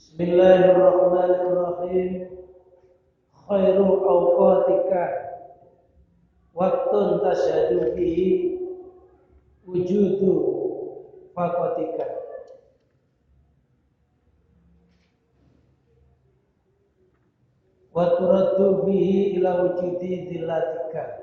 Bismillahirrahmanirrahim. Khairu awqatika waktun tasyadu bihi wujudu faqatika. Wa turaddu bihi ila wujudi dillatika.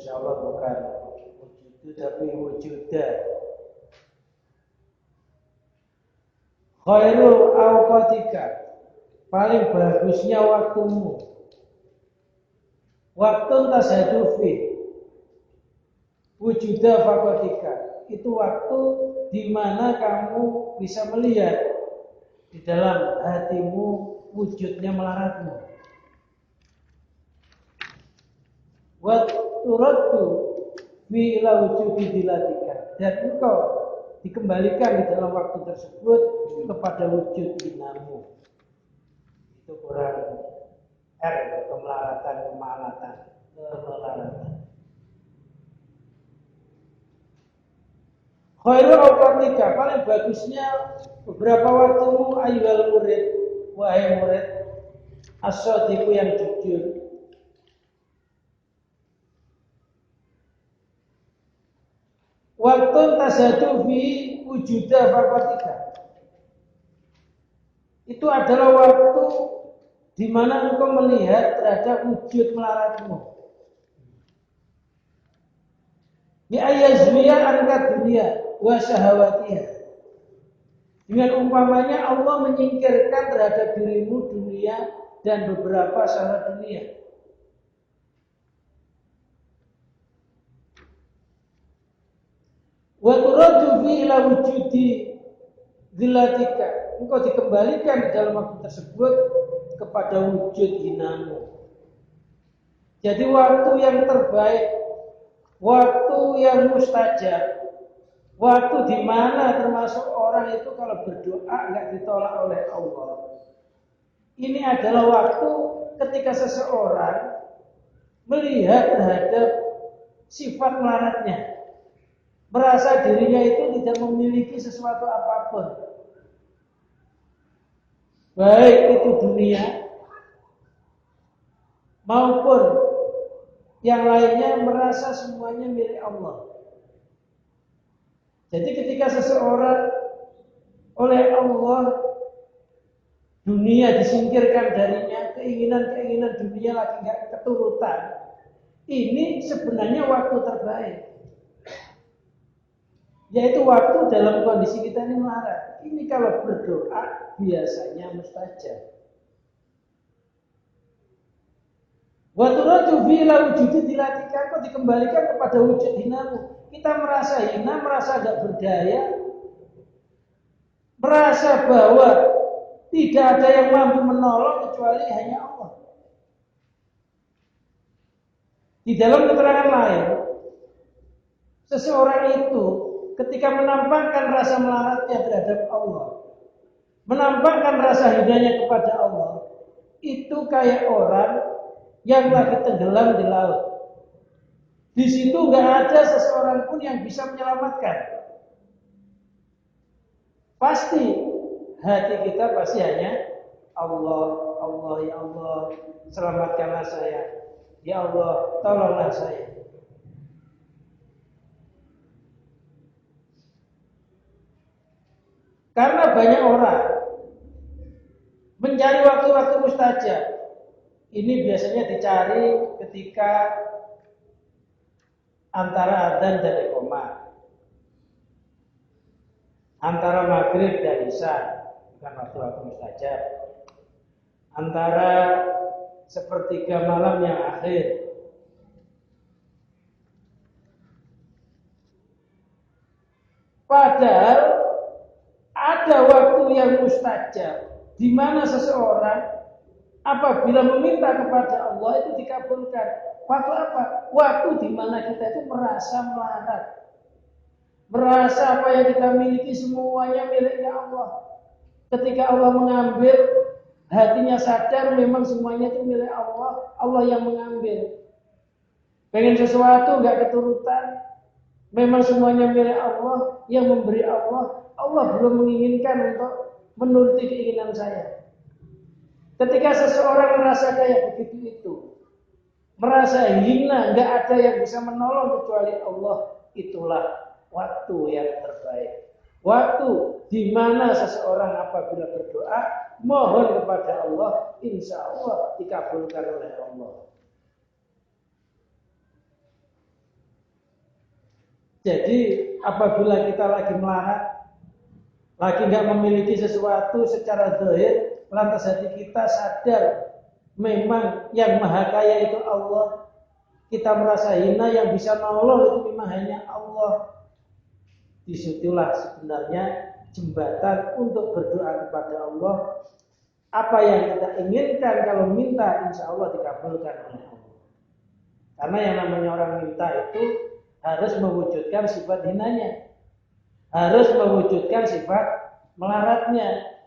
Insyaallah bukan wujudu tapi wujuda. Khairu awqatika, paling bagusnya waktumu. Waktun tasyadu fi wujuda faqatika, itu waktu di mana kamu bisa melihat di dalam hatimu wujudnya melaratmu. Wa turaddu fi ila wujudi dilatika, dan engkau dikembalikan di dalam waktu tersebut kepada wujud dinamu. Itu kurang R, kemelaratan. Khairu awqatika, paling bagusnya beberapa waktumu ayyuhal murid, wahai murid, as-shadiqu yang jujur. Waktu tasyadu fi wujuda faqatika, itu adalah waktu di mana engkau melihat terhadap wujud melaratmu. Bi ayazwiya anka dunia wa syahawatiha, dengan umpamanya Allah menyingkirkan terhadap dirimu dunia dan beberapa syahwat dunia. Wa turaddu fi ila wujudi zillatika, engkau dikembalikan di dalam waktu tersebut kepada wujud hinamu. Jadi waktu yang terbaik, waktu yang mustajab, waktu di mana termasuk orang itu kalau berdoa enggak ditolak oleh Allah. Ini adalah waktu ketika seseorang melihat terhadap sifat melaratnya, merasa dirinya itu tidak memiliki sesuatu apapun, baik itu dunia maupun yang lainnya, merasa semuanya milik Allah. Jadi ketika seseorang oleh Allah dunia disingkirkan darinya, keinginan-keinginan dunia lagi enggak keturutan, ini sebenarnya waktu terbaik. Yaitu waktu dalam kondisi kita ini melarat. Ini kalau berdoa biasanya mustajab. Wa turaddu fi ila wujudi dilatika, kau dikembalikan kepada wujud hinamu. Kita merasa hina, merasa tidak berdaya, merasa bahwa tidak ada yang mampu menolong kecuali hanya Allah. Di dalam keterangan lain, seseorang itu ketika menampakkan rasa melaratnya terhadap Allah, menampakkan rasa hinanya kepada Allah, itu kayak orang yang lagi tenggelam di laut. Di situ nggak ada seseorang pun yang bisa menyelamatkan. Pasti hati kita pasti hanya Allah, Allah, ya Allah, selamatkanlah saya. Ya Allah, tolonglah saya. Karena banyak orang mencari waktu-waktu mustajab. Ini biasanya dicari ketika antara adzan dan iqamah, antara maghrib dan isya, bukan waktu-waktu mustajab, antara sepertiga malam yang akhir. Padahal ada waktu yang mustajab di mana seseorang apabila meminta kepada Allah itu dikabulkan. Waktu apa? Waktu di mana kita itu merasa melarat, merasa apa yang kita miliki semuanya miliknya Allah. Ketika Allah mengambil, hatinya sadar memang semuanya itu milik Allah, Allah yang mengambil. pengen sesuatu nggak keturutan, memang semuanya milik Allah, yang memberi Allah. Allah belum menginginkan untuk menuruti keinginan saya. Ketika seseorang merasa kayak begitu itu, merasa hina, nggak ada yang bisa menolong kecuali Allah, itulah waktu yang terbaik. Waktu di mana seseorang apabila berdoa, mohon kepada Allah, insya Allah dikabulkan oleh Allah. Jadi apabila kita lagi melarat, lagi nggak memiliki sesuatu secara zahir, lantas hati kita sadar memang yang maha kaya itu Allah. Kita merasa hina, yang bisa nolong itu memang hanya Allah. Disitulah sebenarnya jembatan untuk berdoa kepada Allah. Apa yang kita inginkan kalau minta, insya Allah dikabulkan oleh Allah. Karena yang namanya orang minta itu harus mewujudkan sifat hinanya, harus mewujudkan sifat melaratnya.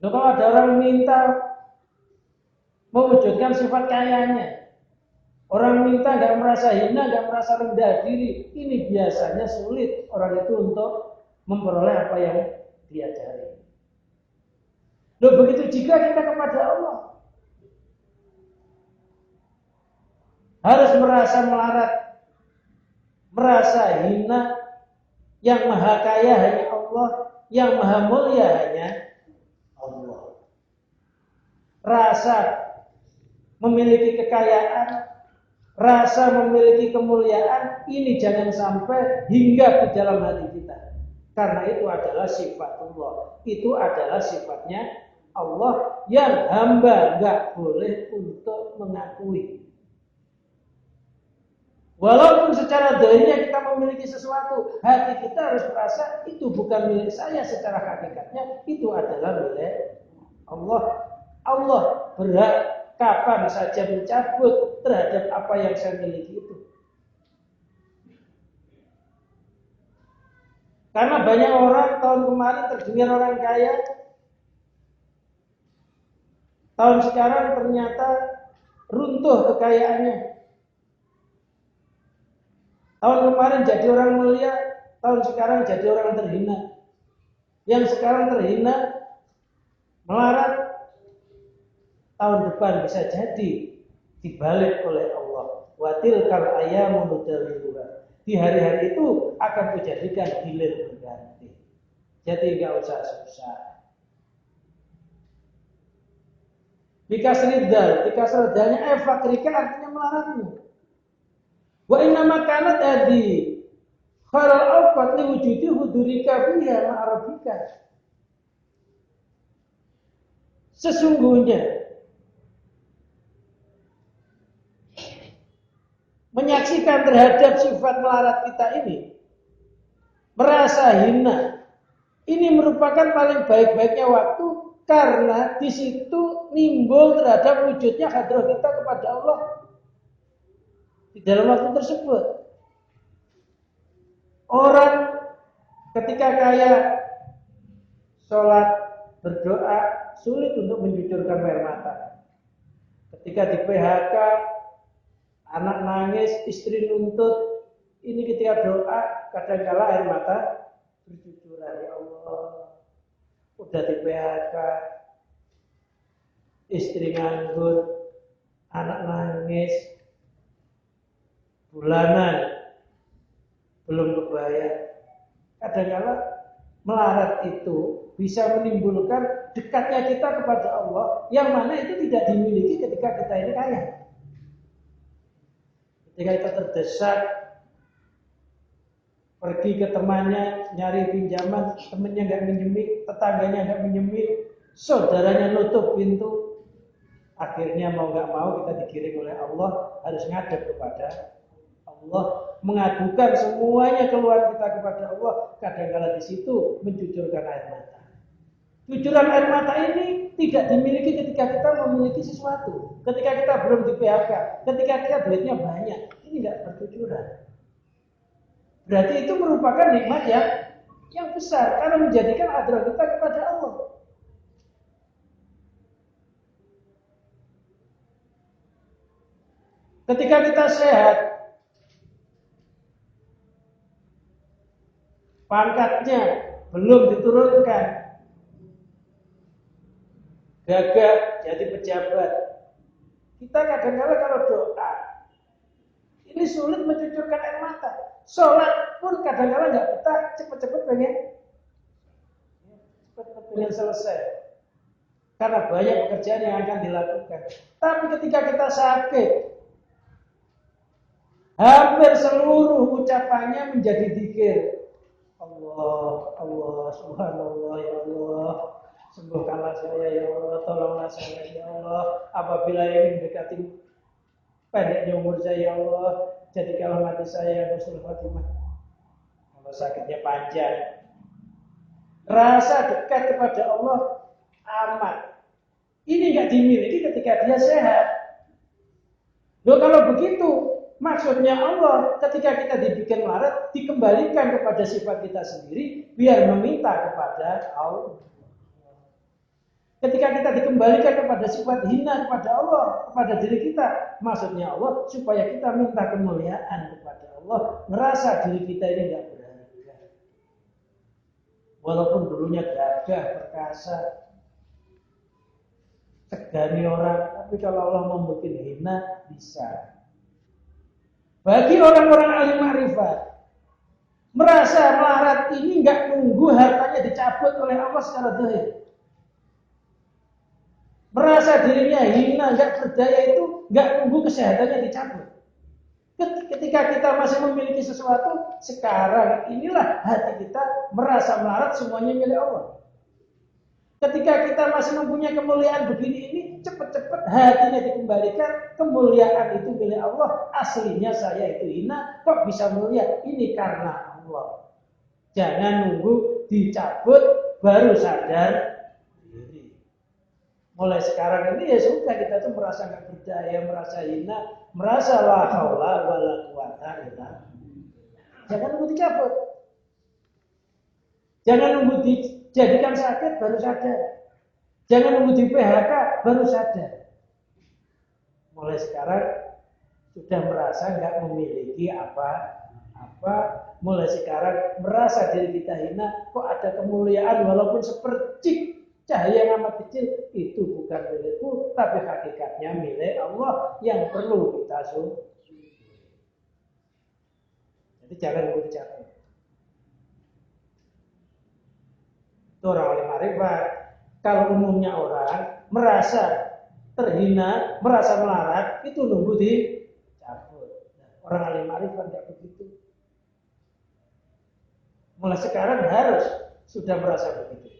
Nah, kalau ada orang minta mewujudkan sifat kayanya, orang minta nggak merasa hina, nggak merasa rendah diri, ini biasanya sulit orang itu untuk memperoleh apa yang dia cari. Loh, begitu jika kita kepada Allah, harus merasa melarat, merasa hina, yang maha kaya hanya Allah, yang maha mulia hanya Allah. Rasa memiliki kekayaan, rasa memiliki kemuliaan, ini jangan sampai hingga ke dalam hati kita. Karena itu adalah sifat Allah. Itu adalah sifatnya Allah yang hamba nggak boleh untuk mengakui. Walaupun secara zahirnya kita memiliki sesuatu, hati kita harus merasa itu bukan milik saya, secara hakikatnya itu adalah milik Allah. Allah berhak kapan saja mencabut terhadap apa yang saya miliki itu. Karena banyak orang tahun kemarin terdengar orang kaya, tahun sekarang ternyata runtuh kekayaannya. Tahun kemarin jadi orang mulia, tahun sekarang jadi orang terhina. Yang sekarang terhina, melarat, tahun depan bisa jadi dibalik oleh Allah. Wa tilkal ayyamu nudawiluha. Di hari-hari itu akan kujadikan hilir berganti. Jadi enggak usah susah. Bikasri dalnya fakrika artinya melaratmu. Wa inna makanat adi kharal awqat li wujudi hudurika fiha ma'arabika. Sesungguhnya menyaksikan terhadap sifat melarat kita ini, merasa hina, ini merupakan paling baik-baiknya waktu, karena di situ nimbul terhadap wujudnya hadrah kita kepada Allah di dalam waktu tersebut. Orang ketika kaya, sholat, berdoa, sulit untuk menjujurkan air mata. Ketika di PHK, anak nangis, istri nuntut, ini ketika doa, kadang-kala air mata bercucuran. Ya Allah, udah di PHK, istri nganggur, anak nangis, bulanan belum kebayar. Kadang-kala melarat itu bisa menimbulkan dekatnya kita kepada Allah, yang mana itu tidak dimiliki ketika kita ini kaya. Ketika kita terdesak, pergi ke temannya nyari pinjaman, temannya nggak minjemin, tetangganya nggak minjemin, saudaranya nutup pintu, akhirnya mau nggak mau kita digiring oleh Allah harus ngadep kepada Allah, mengadukan semuanya keluar kita kepada Allah. Kadang-kala di situ mencucurkan air mata. Cucuran air mata ini tidak dimiliki ketika kita memiliki sesuatu, ketika kita belum di PHK, ketika kita duitnya banyak, ini nggak bercucuran. Berarti itu merupakan nikmat yang besar, karena menjadikan hadrah kita kepada Allah. Ketika kita sehat, pangkatnya belum diturunkan, gagah jadi pejabat. Kita kadang-kadang kalau doa ini sulit mencucurkan air mata. Sholat pun kadang-kadang nggak betah, cepet-cepet pengen selesai. Karena banyak pekerjaan yang akan dilakukan. Tapi ketika kita sakit, hampir seluruh ucapannya menjadi zikir. Allah, Allah, subhanallah, ya Allah. Sembuhkanlah saya, ya Allah. Tolonglah saya, ya Allah. Apabila ingin mendekati pendeknya umur saya, ya Allah. Jadikanlah mati saya husnul khatimah. Kalau sakitnya panjang, rasa dekat kepada Allah amat. Ini nggak dimiliki ketika dia sehat. Loh kalau begitu, maksudnya Allah ketika kita dibikin melarat dikembalikan kepada sifat kita sendiri biar meminta kepada Allah. Ketika kita dikembalikan kepada sifat hina kepada Allah, kepada diri kita, maksudnya Allah supaya kita minta kemuliaan kepada Allah, ngerasa diri kita ini nggak berharga. Walaupun dulunya gagah, perkasa, segani orang, tapi kalau Allah mau bikin hina, bisa. Bagi orang-orang ahli ma'rifat, merasa melarat ini nggak nunggu hartanya dicabut oleh Allah secara zahir. Merasa dirinya hina, nggak berdaya itu nggak nunggu kesehatannya dicabut. Ketika kita masih memiliki sesuatu, sekarang inilah hati kita merasa melarat semuanya milik Allah. Ketika kita masih mempunyai kemuliaan begini ini, cepat-cepat hatinya dikembalikan, kemuliaan itu milik Allah. Aslinya saya itu hina, kok bisa mulia? Ini karena Allah. Jangan nunggu dicabut baru sadar diri. Mulai sekarang ini ya sudah kita tuh merasa nggak berdaya, merasa hina, merasa la haula wala quwata illa billah. Jangan nunggu dicabut. Jangan nunggu dijadikan sakit baru sadar. Jangan nunggu di PHK baru sadar. Mulai sekarang sudah merasa nggak memiliki apa-apa. Mulai sekarang merasa diri kita hina, kok ada kemuliaan walaupun sepercik cahaya yang amat kecil, itu bukan milikku, tapi hakikatnya milik Allah yang perlu kita syukuri. Jadi jangan nunggu dicabut. Itu orang alim ma'rifat. Kalau umumnya orang merasa terhina, merasa melarat, itu nunggu dicabut. Orang alim ma'rifat tidak begitu. Mulai sekarang harus sudah merasa begitu.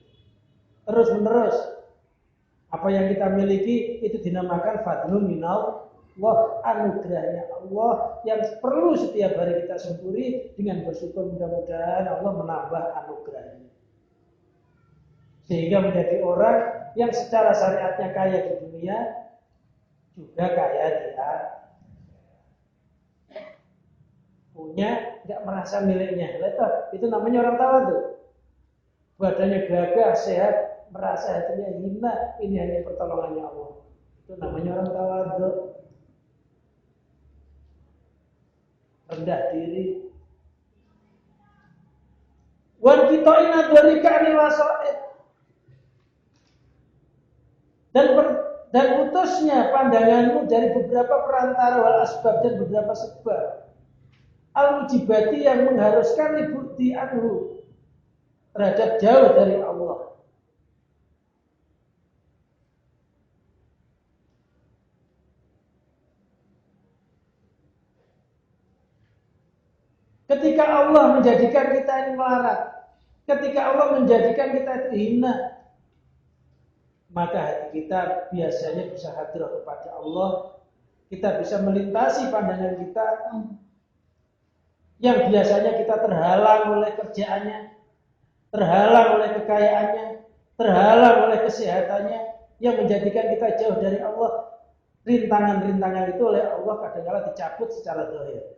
Terus menerus apa yang kita miliki itu dinamakan fadlun minallah, anugerahnya Allah yang perlu setiap hari kita syukuri dengan bersyukur. Mudah-mudahan Allah menambah anugerahnya sehingga menjadi orang yang secara syariatnya kaya di dunia juga kaya di akhirat. Punya nggak merasa miliknya, itu namanya orang tawadhu. Badannya gagah, sehat, merasa hatinya hina, ini hanya pertolongannya Allah. Itu namanya orang tawadhu. Rendah diri. Wan qita'ina dari ka'anil wasa'id. Dan putusnya pandanganmu dari beberapa perantara wal asbab dan beberapa sebab. Al-mujibati yang mengharuskan libudi anhu terhadap jauh dari Allah. Ketika Allah menjadikan kita ini melarat, ketika Allah menjadikan kita itu hina, maka hati kita biasanya bisa hadir kepada Allah. Kita bisa melintasi pandangan kita yang biasanya kita terhalang oleh kerjaannya, terhalang oleh kekayaannya, terhalang oleh kesehatannya, yang menjadikan kita jauh dari Allah. Rintangan-rintangan itu oleh Allah kadang-kala dicabut secara zahir.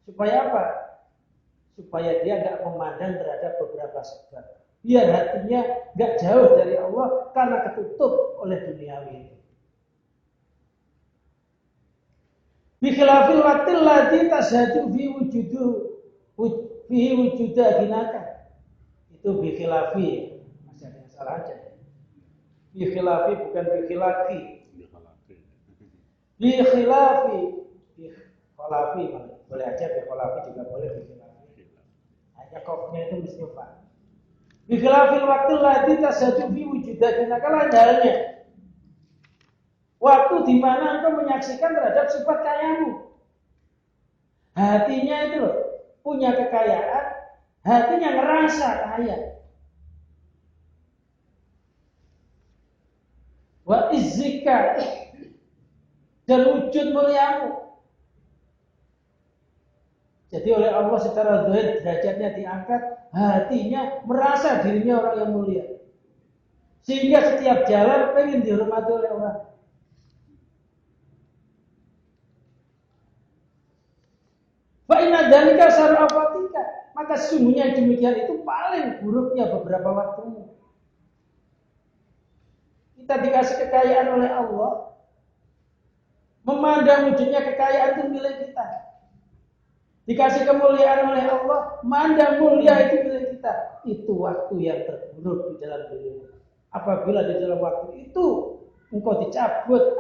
Supaya apa? Supaya dia nggak memandang terhadap beberapa sebab. Biar hatinya nggak jauh dari Allah karena ketutup oleh duniawi. Bikhilafil watil ladzi tashhadu fi wujudah ginaka. Itu bikhilafi, masih ada yang salah aja. Bikhilafi bukan bikhilaki. Bikhilafi, bikholafi boleh aja, bikholafi juga boleh, bikhilafi. Hanya kofnya itu mesti apa? Bikhilafil waktu lagi tasadu fi wujudatina, kalau halnya waktu di mana engkau menyaksikan terhadap sifat kayamu. Hatinya itu loh, punya kekayaan, hatinya ngerasa kaya. Wa izzika, dan wujud muliamu. Jadi oleh Allah secara zahir derajatnya diangkat, hatinya merasa dirinya orang yang mulia. Sehingga setiap jalan pengen dihormati oleh orang. Fa inna dzalika syar'afatika, maka sesungguhnya demikian itu paling buruknya beberapa waktumu. Kita dikasih kekayaan oleh Allah, memandang wujudnya kekayaan itu milik kita. Dikasih kemuliaan oleh Allah, memandang mulia itu milik kita. Itu waktu yang terburuk di dalam dirimu. Apabila di dalam waktu itu engkau dicabut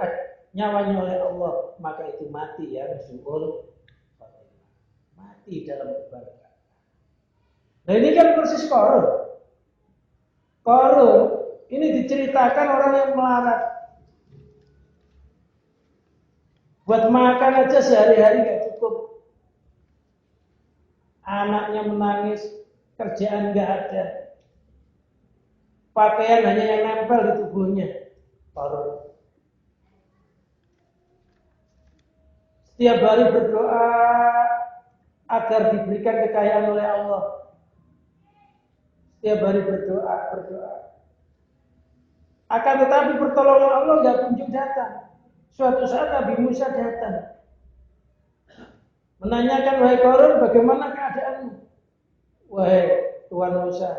nyawanya oleh Allah, maka itu mati ya suul, mati dalam kebaikan. Nah ini kan persis Qarun. Qarun ini diceritakan orang yang melarat. Buat makan aja sehari-hari gak cukup. Anaknya menangis, kerjaan gak ada. Pakaian hanya yang nempel di tubuhnya. Qarun. Setiap hari berdoa agar diberikan kekayaan oleh Allah. Setiap hari berdoa. Akan tetapi pertolongan Allah gak kunjung datang. Suatu saat Nabi Musa datang, menanyakan, wahai Qarun, bagaimana keadaanmu? Wahai Tuhan Musa,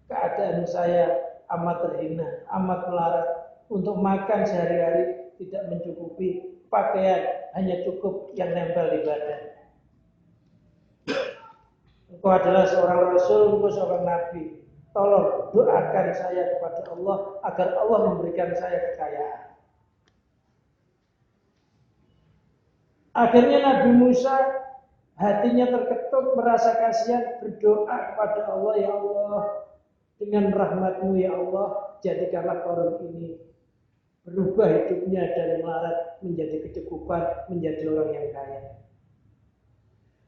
keadaan saya amat terhina, amat melarat. Untuk makan sehari-hari tidak mencukupi, pakaian hanya cukup yang nempel di badan. Engkau adalah seorang Rasul, engkau seorang Nabi. Tolong doakan saya kepada Allah agar Allah memberikan saya kekayaan. Akhirnya Nabi Musa hatinya terketuk, merasa kasihan, berdoa kepada Allah, ya Allah, dengan rahmat-Mu ya Allah, jadikanlah Qarun ini berubah hidupnya dari melarat menjadi kecukupan, menjadi orang yang kaya.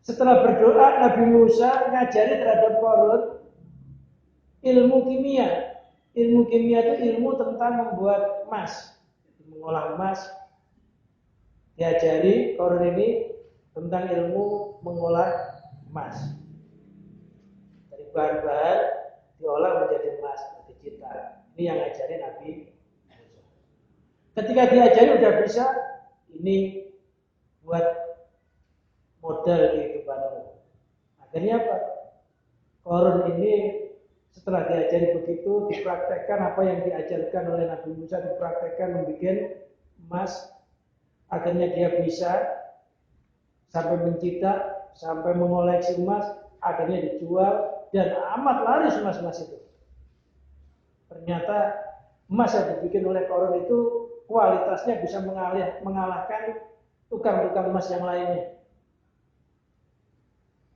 Setelah berdoa, Nabi Musa ngajari terhadap Qarun ilmu kimia. Ilmu kimia itu ilmu tentang membuat emas, mengolah emas. Diajari Qarun ini tentang ilmu mengolah emas. Dari bahan-bahan diolah menjadi emas, digital. Ini yang ngajari Nabi Musa. Ketika diajari udah bisa, ini buat modal kehidupanmu. Akhirnya apa? Qarun ini setelah diajari begitu, dipraktekkan apa yang diajarkan oleh Nabi Musa, dipraktekkan membuat emas. Akhirnya dia bisa sampai mencipta, sampai mengoleksi emas, akhirnya dijual dan amat laris emas-emas itu. Ternyata emas yang dibikin oleh Qarun itu kualitasnya bisa mengalahkan tukang-tukang emas yang lainnya.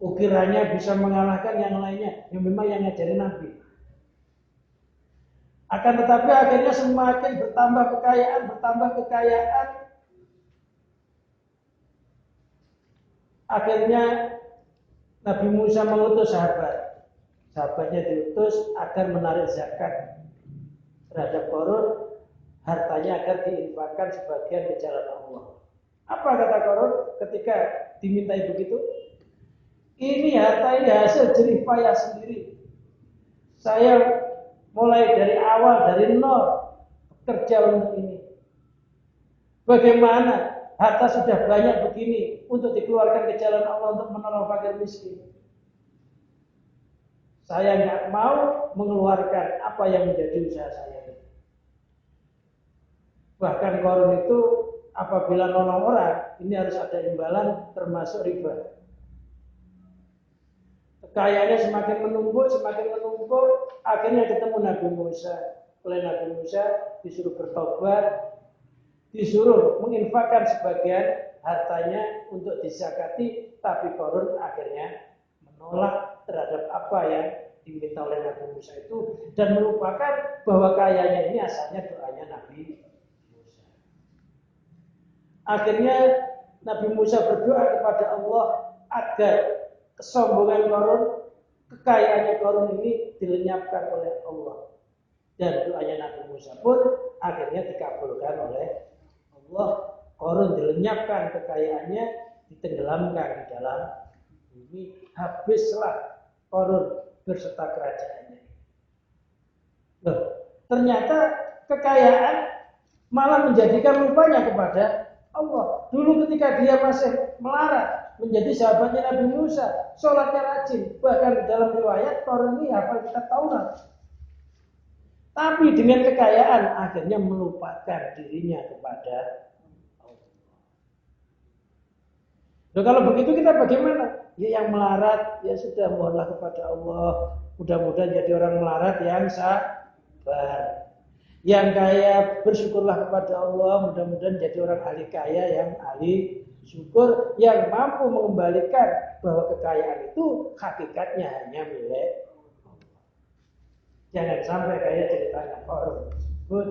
Ukirannya bisa mengalahkan yang lainnya, yang memang yang ngajarin Nabi. Akan tetapi akhirnya semakin bertambah kekayaan, akhirnya Nabi Musa mengutus sahabatnya diutus agar menarik zakat terhadap Qarun, hartanya agar diinfakkan sebagian ke jalan Allah. Apa kata Qarun ketika dimintai begitu? Ini harta ini hasil jerih payah sendiri. Saya mulai dari awal, dari nol bekerja untuk ini. Bagaimana harta sudah banyak begini untuk dikeluarkan ke jalan Allah untuk menolong fakir miskin? Saya nggak mau mengeluarkan apa yang menjadi usaha saya. Bahkan Qarun itu apabila nolong orang, ini harus ada imbalan termasuk riba. Kekayaannya semakin menumpuk, akhirnya ketemu Nabi Musa. Oleh Nabi Musa disuruh bertobat, disuruh menginfakkan sebagian hartanya untuk disakati, tapi Qarun akhirnya menolak terhadap apa yang diminta oleh Nabi Musa itu dan melupakan bahwa kayanya ini asalnya doanya Nabi Musa. Akhirnya Nabi Musa berdoa kepada Allah agar kesombongan Qarun, kekayaannya Qarun ini dilenyapkan oleh Allah. Dan doanya Nabi Musa pun akhirnya dikabulkan oleh Allah. Qarun dilenyapkan kekayaannya, ditenggelamkan di dalam bumi. Habislah Qarun berserta kerajaannya. Loh, ternyata kekayaan malah menjadikan lupanya kepada Allah. Dulu ketika dia masih melarat, menjadi sahabatnya Nabi Musa, sholatnya rajin. Bahkan dalam riwayat Qarun ini hafal kitab Taurat. Tapi dengan kekayaan akhirnya melupakan dirinya kepada Allah. Nah, kalau begitu kita bagaimana? Ya yang melarat, ya sudah mohonlah kepada Allah. Mudah-mudahan jadi orang melarat yang sabar. Yang kaya bersyukurlah kepada Allah. Mudah-mudahan jadi orang ahli kaya yang ahli syukur. Yang mampu mengembalikan bahwa kekayaan itu hakikatnya hanya milik. Jangan sampai kayak ceritanya orang tersebut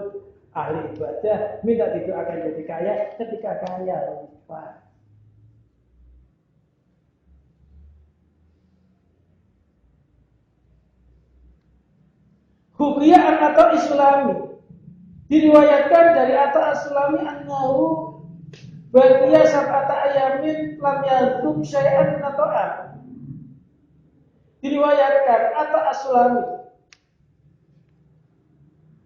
ahli ibadah minta didoakan jadi kaya, ketika kaya lupa. Hukiyah atau Islami diriwayatkan dari Atta As-Sulami annahu baqiya sab'ata ayamin lam yadhub syai'an min ta'am. Diriwayatkan Atta As-Sulami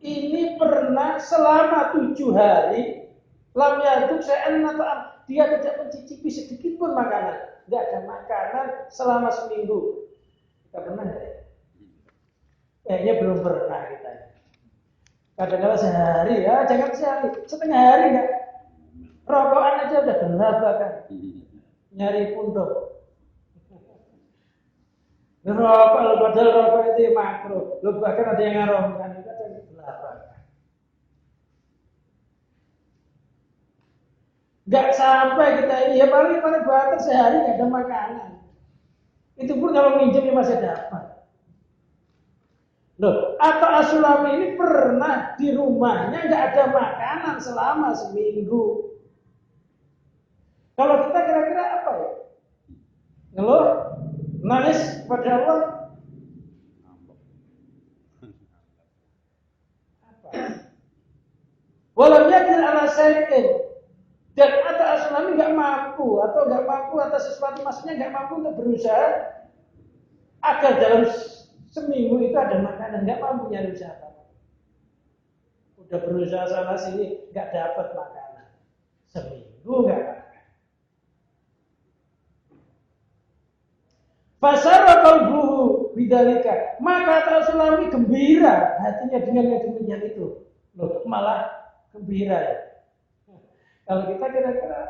ini pernah selama 7 hari lam yadhub syai'an min ta'am, dia tidak mencicipi sedikit pun makanan, tidak ada makanan selama seminggu. Kita pernah enggak ya? Kayaknya belum pernah kita. Kadang-kadang sehari, ya jangan sehari, setengah hari enggak. Rokokan aja udah gelap kan. Nyari pundok. Ngerokok, padahal rokok itu makruh. Lu bahkan ada yang ngaramkan itu ada yang gelap. Enggak sampai kita ini, ya paling batas sehari enggak ada makanan. Itu pun kalau minjem masih dapat. Loh, Atta As-Sulami ini pernah di rumahnya nggak ada makanan selama seminggu. Kalau kita kira-kira apa ya? Ngeluh, nangis pada Allah. Apa? Walau yakin ala syai'in. Dan Atta As-Sulami nggak mampu atas sesuatu, maksudnya nggak mampu untuk berusaha agar dalam seminggu itu ada makanan, nggak mampu nyari usaha. Udah berusaha sana sini nggak dapat makanan, seminggu nggak makan. Fasara qalbuhu bidzalika, maka Rasulullah gembira hatinya dengan yang demikian itu. Loh, malah gembira ya. Kalau kita kira-kira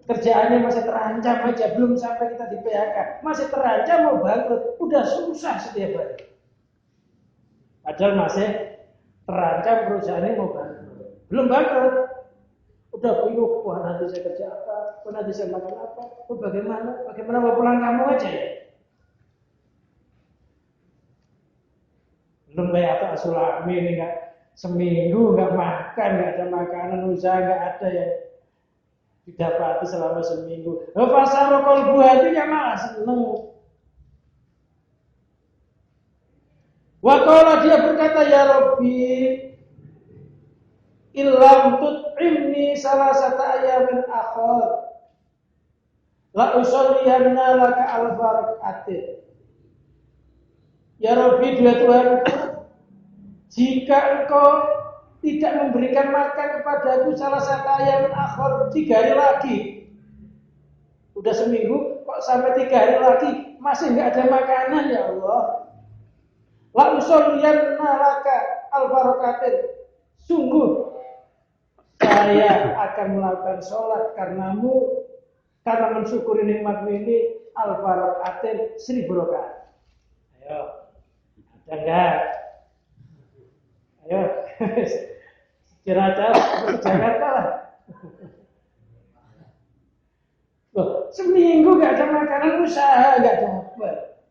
kerjaannya masih terancam aja, belum sampai kita di PHK, masih terancam mau bangkrut, udah susah setiap hari. Padahal masih terancam perusahaannya mau bangkrut, belum bangkrut, udah bingung, wah nanti saya kerja apa, nanti saya makan apa, bagaimana mau pulang kampung aja ya. Belum kayak Atta As-Sulami ini nggak seminggu nggak makan, nggak ada makanan, usaha nggak ada ya. Didapati selama seminggu. Fasaro qalbu hatinya malah seneng. Wa qala dia berkata, ya Rabbi, illam tut'imni salasata ayamin akhir la usalliyanna laka al-barakatih. Ya Rabbi, dia Tuhanku, jika engkau tidak memberikan makan kepadaku salah satu ayam akhir 3 hari lagi. Udah seminggu kok sampai 3 hari lagi masih nggak ada makanan, ya Allah. La usolliyanna laka al-barakatin. Sungguh saya akan melakukan sholat karenamu Karena mensyukuri nikmatmu ini al-barokaatin 1000 rakaat. Ayo. Ada enggak? Ayo. Kira-kira Jakarta lah. Loh, seminggu gak ada makanan usaha gak dapat.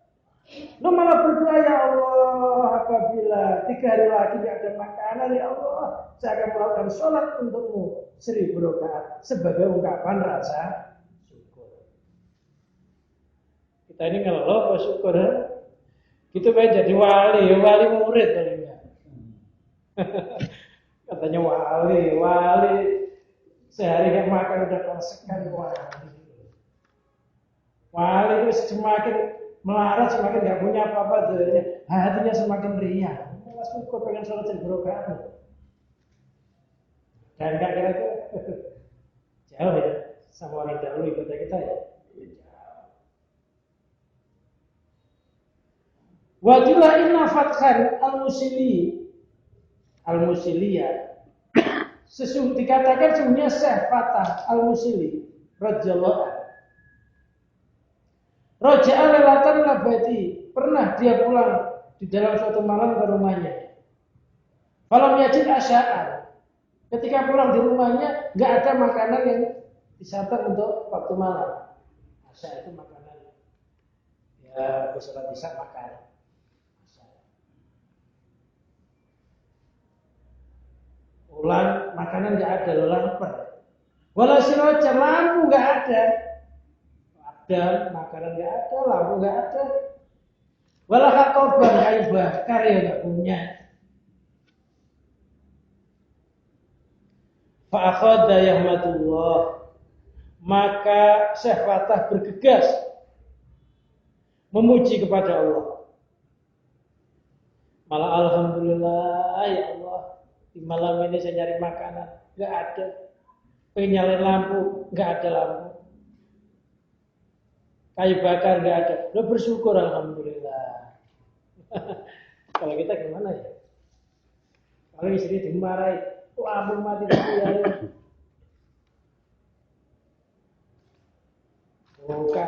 Lo malah berdoa, ya Allah, apabila 3 hari lagi gak ada makanan, ya Allah, saya akan melakukan sholat untukmu 1000 rakaat sebagai ungkapan rasa syukur. Kita ini ngeluh bersyukur, gitu pengen jadi wali murid paling. Katanya wali sehari gak makan udah kesekan wali. Wali itu semakin melarat, semakin gak punya apa-apa, hatinya semakin riang. Malah syukur pengen sholat 1000 rakaat. Dan gak kira itu jauh ya sama orang dahulu ibadah kita ya. Wajiblah inna fathan al-musiliyah. Dikatakan sesungguhnya Syekh Fatah al-Musili radhiyallahu anhu. Raja'a lailatan labati, pernah dia pulang di dalam suatu malam ke rumahnya. Falam yajid asya'an. Ketika pulang di rumahnya enggak ada makanan yang disantap untuk waktu malam. Asya itu makanan ya bersalat bisa makan. Pulang makanan enggak ada, lapar. Wala siraja, lampu enggak ada. Dan makanan nggak ada, lampu nggak ada, walau katoban kayu bakar ya nggak punya. Fa'akhadha yahmadullah, maka Syekh Fatah bergegas memuji kepada Allah. Malah alhamdulillah ya Allah, di malam ini saya nyari makanan nggak ada, pengen nyalain lampu nggak ada lampu. Kayu bakar nggak ada, lo bersyukur alhamdulillah. Kalau kita gimana ya? Kalau istri dimarahi, ampun mati ya. Buka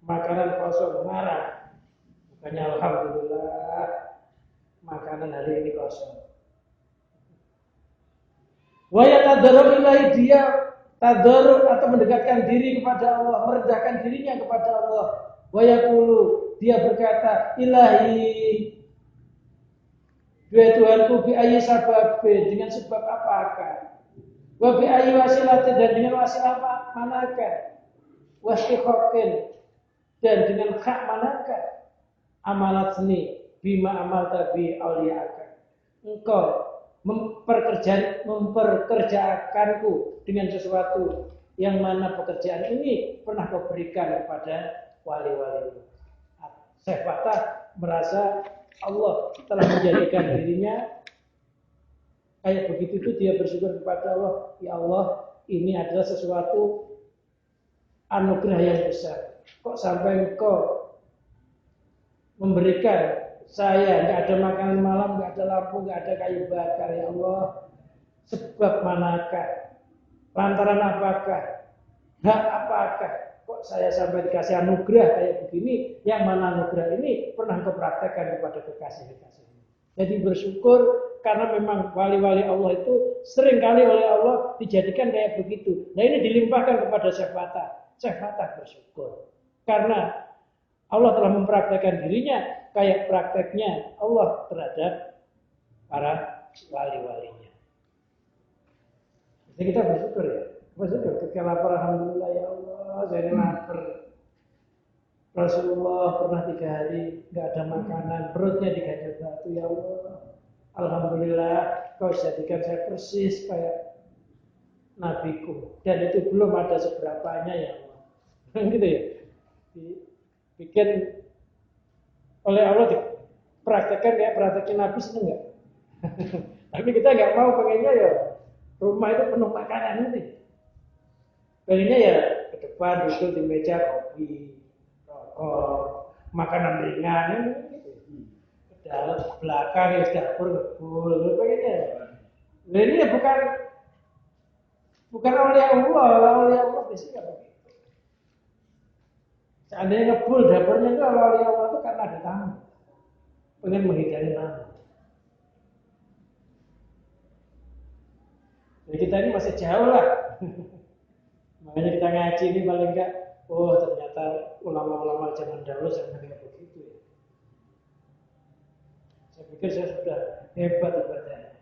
makanan kosong marah, bukannya alhamdulillah makanan hari ini kosong. Wa yatadarru ilaihi, dia tadarruk atau mendekatkan diri kepada Allah, merendahkan dirinya kepada Allah. Wa yaqulu, dia berkata, ilahi, dua Tuhanku, bi ayyi sababin, dengan sebab apakah? Wa bi ayyi wasilatin, dan dengan wasilah manakah? Wa istiqaqin, dan dengan hak manakah? Amalatni bima amalta bi awliyaka, engkau memperkerjakanku dengan sesuatu yang mana pekerjaan ini pernah kau berikan kepada wali-wali. Syekh Fatah merasa Allah telah menjadikan dirinya kayak begitu, itu dia bersyukur kepada Allah, ya Allah, ini adalah sesuatu anugerah yang besar. Kok sampai engkau memberikan saya, nggak ada makanan malam, nggak ada lampu, nggak ada kayu bakar, ya Allah. Sebab manakah? Lantaran apakah? Hak apakah? Kok saya sampai dikasih anugerah kayak begini? Yang mana anugerah ini pernah kau praktekkan kepada kekasih-kekasihmu. Jadi bersyukur karena memang wali-wali Allah itu seringkali oleh Allah dijadikan kayak begitu. Nah ini dilimpahkan kepada Syekh Fatah. Syekh Fatah bersyukur karena Allah telah mempraktekkan dirinya kayak prakteknya Allah terhadap para wali-walinya. Jadi kita bersyukur ya. Bersyukur ketika lapar, alhamdulillah ya Allah, saya lapar. Rasulullah pernah 3 hari nggak ada makanan, perutnya diganjel batu, ya Allah. Alhamdulillah kau jadikan saya persis kayak nabiku, dan itu belum ada seberapanya ya Allah. Gitu ya. Bikin oleh Allah dipraktekkan kayak praktekin Nabi, seneng nggak? Tapi kita nggak mau, pengennya ya rumah itu penuh makanan ini. Pengennya ya ke depan duduk di meja kopi, rokok, makanan ringan gitu. Ke dalam belakang ya dapur ngebul, pengennya. Nah ini ya bukan Bukan oleh Allah biasanya begitu. Seandainya ngebul dapurnya itu oleh Allah itu karena ada tamu. Pengen menghindari tamu. Jadi kita ini masih jauh lah. Makanya kita ngaji ini paling enggak, oh ternyata ulama-ulama zaman dahulu sampai kayak begitu ya. Saya pikir saya sudah hebat ibadahnya.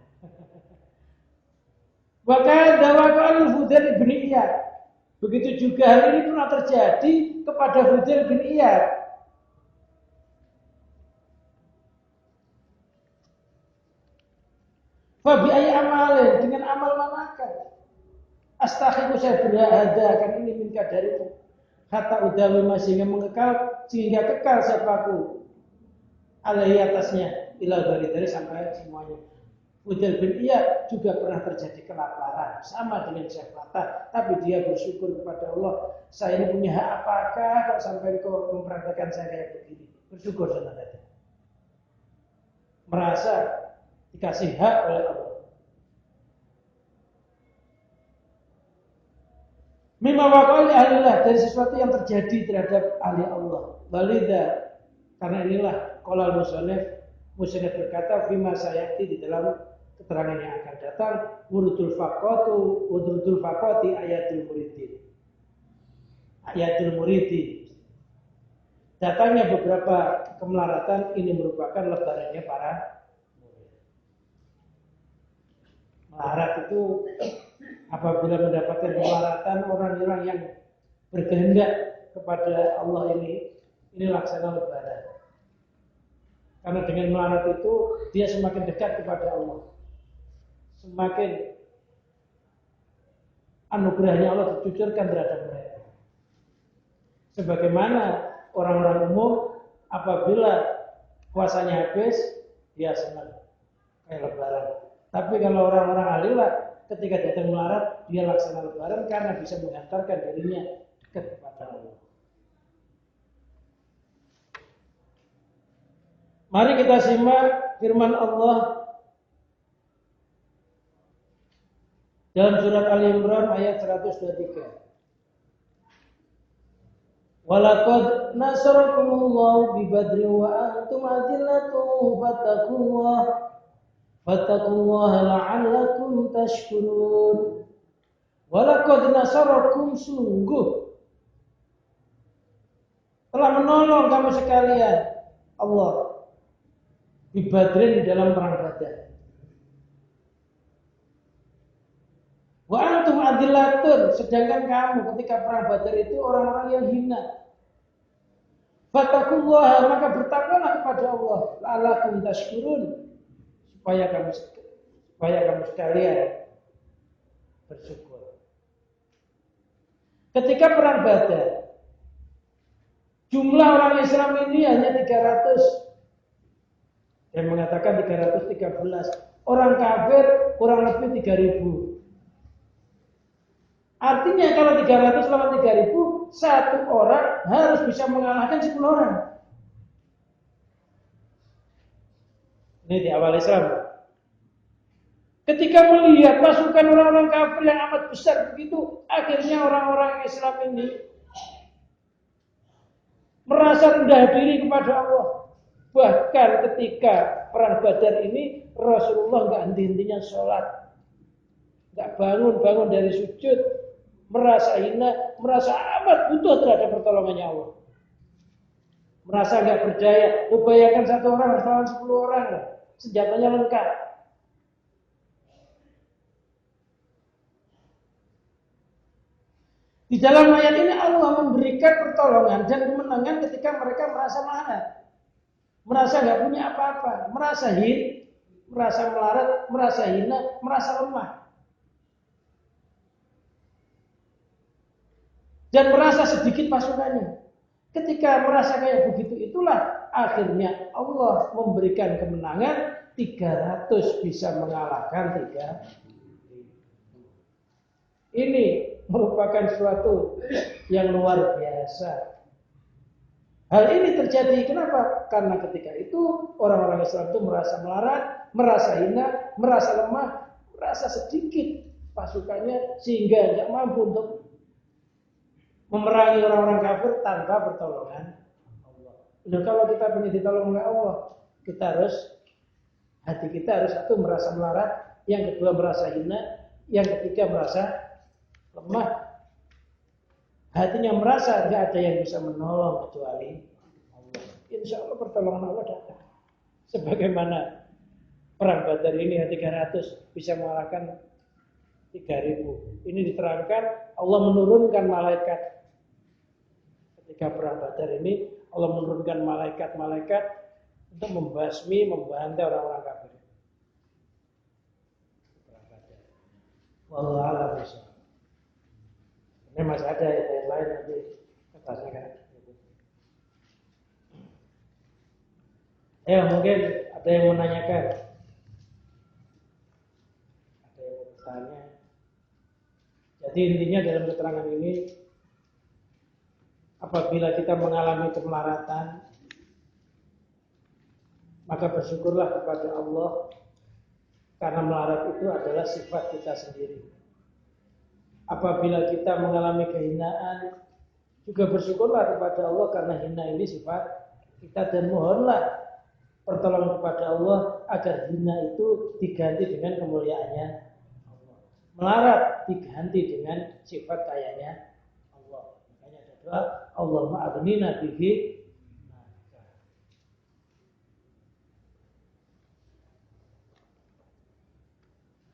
Bahkan dakwah Fudail bin Iyad. Begitu juga hal ini pernah terjadi kepada Fudail bin Iyad. Fabi ayyi amalin, dengan amal manakah? Astakhiku saya berada kan ini minta darimu. Kata udawi sehingga mengekal, sehingga kekal siapaku alaihi atasnya ilal bari dari sampai semuanya. Fudail bin Iyad juga pernah terjadi kelaparan sama dengan Syekh Fatah, tapi dia bersyukur kepada Allah. Saya ini punya hak apakah kok sampai kau memperhatikan saya kayak begini? Bersyukur sama tadi. Merasa dikasih hak oleh Allah. Mimma waqa'ali ahlillah, dari sesuatu yang terjadi terhadap ahli Allah. Walidha, karena inilah qala al-musannif berkata fima sayati di dalam keterangan yang akan datang wurudul faqati ayatul muridi. Datangnya beberapa kemelaratan ini merupakan lebarannya para murid. Melarat itu apabila mendapatkan kemelaratan orang-orang yang berkehendak kepada Allah ini laksana lebaran. Karena dengan melarat itu dia semakin dekat kepada Allah. Semakin anugerahnya Allah dicucurkan terhadap mereka. Sebagaimana orang-orang umum apabila puasanya habis, dia senang kayak lebaran. Tapi kalau orang-orang alilah ketika datang melarat, dia laksana lebaran karena bisa menghantarkan dirinya dekat kepada Allah. Mari kita simak firman Allah dalam surat Ali Imran ayat 123. Walaqad nasarakumullahu bi Badrin wa antum adillatun fattaqullaha la'allakum tashkurun. Walaqad nasarakum, sungguh telah menolong kamu sekalian Allah bi Badrin di dalam perang Badar. Wa antum adillatun, sedangkan kamu ketika perang Badar itu orang-orang yang hina. Fattaqullaha, maka bertakwalah kepada Allah, la'allakum tashkurun, supaya kamu sekalian bersyukur. Ketika perang Badar, jumlah orang Islam ini hanya 300. Yang mengatakan 313. Orang kafir kurang lebih 3000. Artinya kalau 300 lawan 3000, satu orang harus bisa mengalahkan 10 orang. Ini di awal Islam. Ketika melihat pasukan orang-orang kafir yang amat besar begitu, akhirnya orang-orang Islam ini merasa rendah diri kepada Allah. Bahkan ketika perang Badar ini, Rasulullah nggak henti-hentinya sholat, nggak bangun-bangun dari sujud, merasa hina, merasa amat butuh terhadap pertolongannya Allah, merasa nggak berdaya. Lu bayangkan satu orang harus lawan 10 orang, senjatanya lengkap. Di dalam ayat ini Allah memberikan pertolongan dan kemenangan ketika mereka merasa melarat, merasa nggak punya apa-apa, merasa melarat, merasa hina, merasa lemah, dan merasa sedikit pasukannya. Ketika merasa kayak begitu, itulah akhirnya Allah memberikan kemenangan. 300 bisa mengalahkan 3. Ini merupakan suatu yang luar biasa. Hal ini terjadi kenapa? Karena ketika itu orang-orang Islam itu merasa melarat, merasa hina, merasa lemah, merasa sedikit pasukannya sehingga tidak mampu untuk memerangi orang-orang kafir tanpa pertolongan Allah. Dan kalau kita ingin ditolong oleh Allah, kita harus hati kita harus satu merasa melarat, yang kedua merasa hina, yang ketiga merasa lemah. Hatinya merasa tidak ada yang bisa menolong kecuali Allah. Insya Allah pertolongan Allah datang. Sebagaimana perang Badar ini 300 bisa mengalahkan 3.000. Ini diterangkan Allah menurunkan malaikat. Ketika perang Badar ini Allah menurunkan malaikat-malaikat untuk membasmi, membantai orang-orang kafir. Perang Badar. Wallahu a'lam bishawab. Ini masih ada yang lain nanti atasnya kan. Ya mungkin ada yang mau nanyakan. Ada yang mau bertanya. Jadi intinya dalam keterangan ini, apabila kita mengalami kemelaratan, maka bersyukurlah kepada Allah, karena melarat itu adalah sifat kita sendiri. Apabila kita mengalami kehinaan, juga bersyukurlah kepada Allah karena hina ini sifat kita, dan mohonlah pertolongan kepada Allah agar hina itu diganti dengan kemuliaannya Allah. Melarat diganti dengan sifat kayanya Allah. Makanya ada doa, Allahumma aghnina bihi.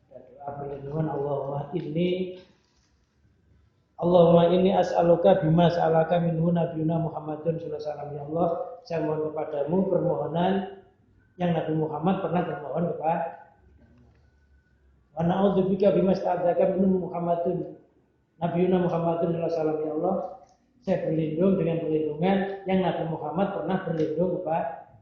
Ada doa perlindungan Allahumma inni as'aluka bima sa'alaka minhu nabiyuna Muhammadun sallallahu alaihi wasallam. Ya Allah, saya mohon kepadamu permohonan yang Nabi Muhammad pernah bermohon kepada. Wa na'udzubika bima sta'adzaka minhu Muhammadun nabiyuna Muhammadun sallallahu alaihi wasallam. Ya Allah, saya berlindung dengan perlindungan yang Nabi Muhammad pernah berlindung kepada.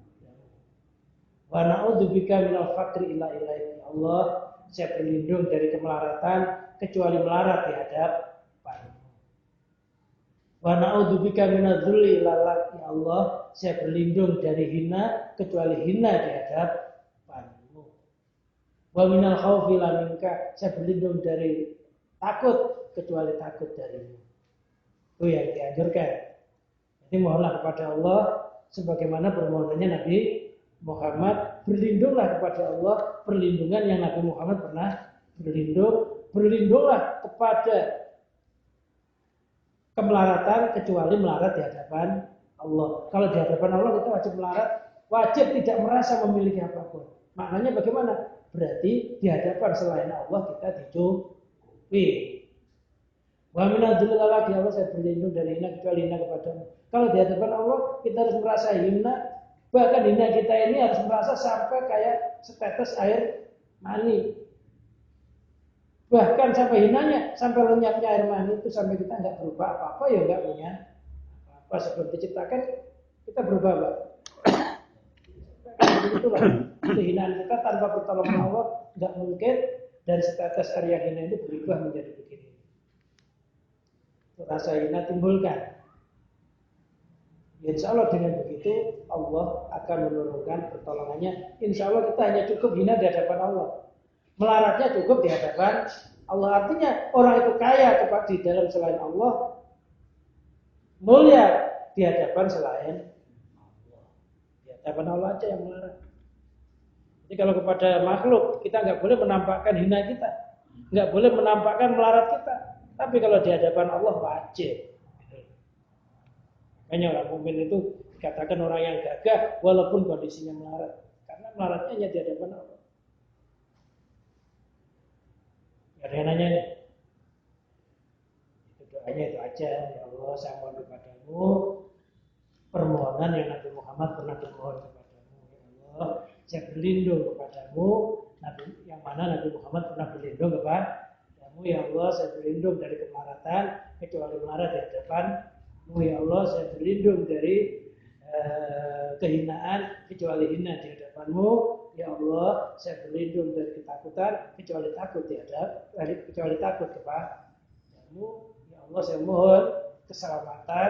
Wa na'udzubika minal faqri ila ilaik. Ya Allah, saya berlindung dari kemelaratan kecuali melarat di hadapan. Wa na'udzubika minadz-dzulli ila. Ya Allah, saya berlindung dari hina kecuali hina di hadapan-Mu. Wa minal khaufi la minka, saya berlindung dari takut kecuali takut dari-Mu. Itu yang dianjurkan. Jadi mohonlah kepada Allah sebagaimana permohonannya Nabi Muhammad, berlindunglah kepada Allah perlindungan yang Nabi Muhammad pernah berlindung. Berlindunglah kepada kemelaratan kecuali melarat di hadapan Allah. Kalau di hadapan Allah kita wajib melarat, wajib tidak merasa memiliki apapun. Maknanya bagaimana? Berarti di hadapan selain Allah kita dicukupi. Wa minadz-dzulli lak, ya Allah, saya berlindung dari hina kecuali hina kepadamu. Kalau di hadapan Allah kita harus merasa hina, bahkan hina kita ini harus merasa sampai kayak setetes air mani. Bahkan sampai hinanya, sampai lenyapnya air mani itu, sampai kita nggak berubah apa-apa, ya nggak punya apa-apa. Sebelum diciptakan kita berubah, Pak. Itulah kehinaan kita tanpa pertolongan Allah nggak mungkin dari setetes air yang hina itu berubah menjadi begini. Rasa hina timbulkan. Insya Allah dengan begitu Allah akan menurunkan pertolongannya. Insya Allah kita hanya cukup hina di hadapan Allah. Melaratnya cukup di hadapan Allah. Artinya orang itu kaya di dalam selain Allah, mulia di hadapan selain Allah. Di hadapan Allah aja yang melarat. Jadi kalau kepada makhluk kita nggak boleh menampakkan hina kita, nggak boleh menampakkan melarat kita. Tapi kalau di hadapan Allah wajib. Makanya orang mukmin itu dikatakan orang yang gagah walaupun kondisinya melarat, karena melaratnya hanya di hadapan Allah. Ada yang nanya nih, itu doanya itu aja. Ya Allah, saya mohon kepadamu permohonan yang Nabi Muhammad pernah bermohon kepadamu. Ya Allah, saya berlindung kepadamu, yang mana Nabi Muhammad pernah berlindung kepadamu. Ya Allah, saya berlindung dari kemelaratan kecuali melarat di hadapan-Mu. Ya Allah, saya berlindung dari kehinaan kecuali hina di hadapan-Mu. Ya Allah, saya berlindung dari ketakutan kecuali takut kepada-Mu. Ya Allah, saya mohon keselamatan,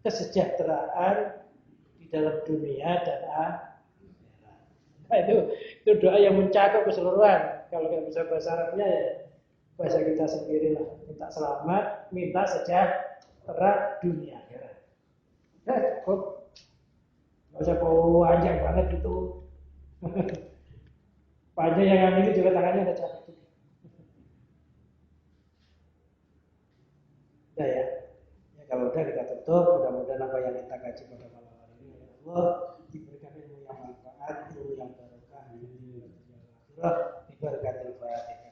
kesejahteraan di dalam dunia dan akhirat. Nah, itu doa yang mencakup keseluruhan. Kalau nggak bisa bahasa Arabnya ya bahasa kita sendiri lah. Minta selamat, minta sejahtera dunia akhirat. Ya cukup. Nggak usah panjang banget itu. Panjang yang ini juga tangannya udah capek. Udah ya. Ya kalau udah kita tutup. Mudah-mudahan apa yang kita kaji pada malam hari ini oleh Allah diberikan ilmu yang manfaat, ilmu yang barokah, diberkatil Fatihah.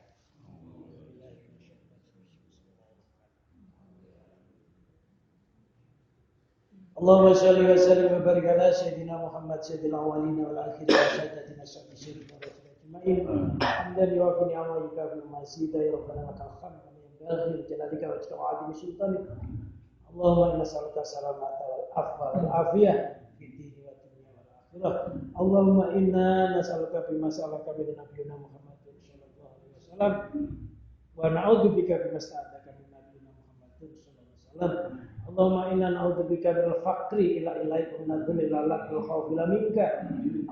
اللهم صل وسلم وبارك على سيدنا محمد سيد الاولين والاخرين وسادتنا الشرف الشريف اجمعين حمدا يوافي نعمه ويكافئ مزيدا يا ربنا لك الحمد ينبغي لجلالك وجهك وعظيم سلطانك اللهم انا نسالك السلامه والعفو والعافيه في الدين والدنيا والاخره اللهم انا نسالك بما سالك من نبينا محمد صلى الله عليه وسلم ونعوذ بك بما استعاذك من نبينا محمد صلى الله عليه وسلم اللهم إنا نعوذ بك من الفقر إليك ومن الذل إلى لك والخوف إلى منك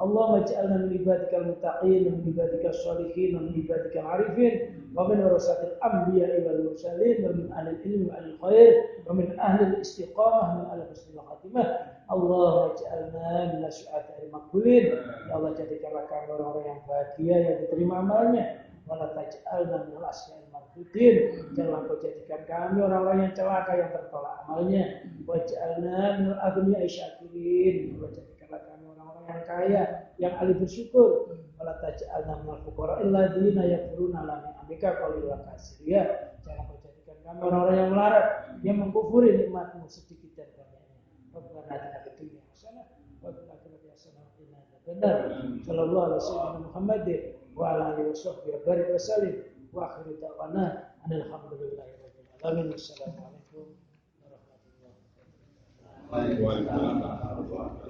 اللهم اجعلنا من عبادك المتقين ومن عبادك الصالحين ومن عبادك العارفين ومن ورثة الأنبياء والمرسلين ومن أهل العلم وأهل الخير ومن أهل الاستقامة ومن أهل حسن الخاتمة اللهم اجعلنا من الشهداء المقبولين ya Allah jadikanlah kami orang-orang yang bahagia yang diterima amalnya wala taj'alna minal asya'il marfudin jangan kau jadikan kami orang-orang yang celaka yang tertolak amalnya waj'alna minal aghniya'i syakirin jadikanlah kami orang-orang yang kaya yang ahli bersyukur wala taj'alna minal fuqara'il ladzina yakfuruna la ni'amika qalilun kasir jangan kau jadikan kami orang-orang yang melarat yang mengkufuri nikmatmu sedikit dan banyaknya Rabbana atina fid dunya hasanah wa fil akhirati hasanah wa qina adzabannar sallallahu alaihi wasallam Muhammadin wa ala alihi washabbihi wa barik wa sallim wa akhiru da'wana alhamdulillahi rabbil alamin assalamu alaikum warahmatullahi wabarakatuh.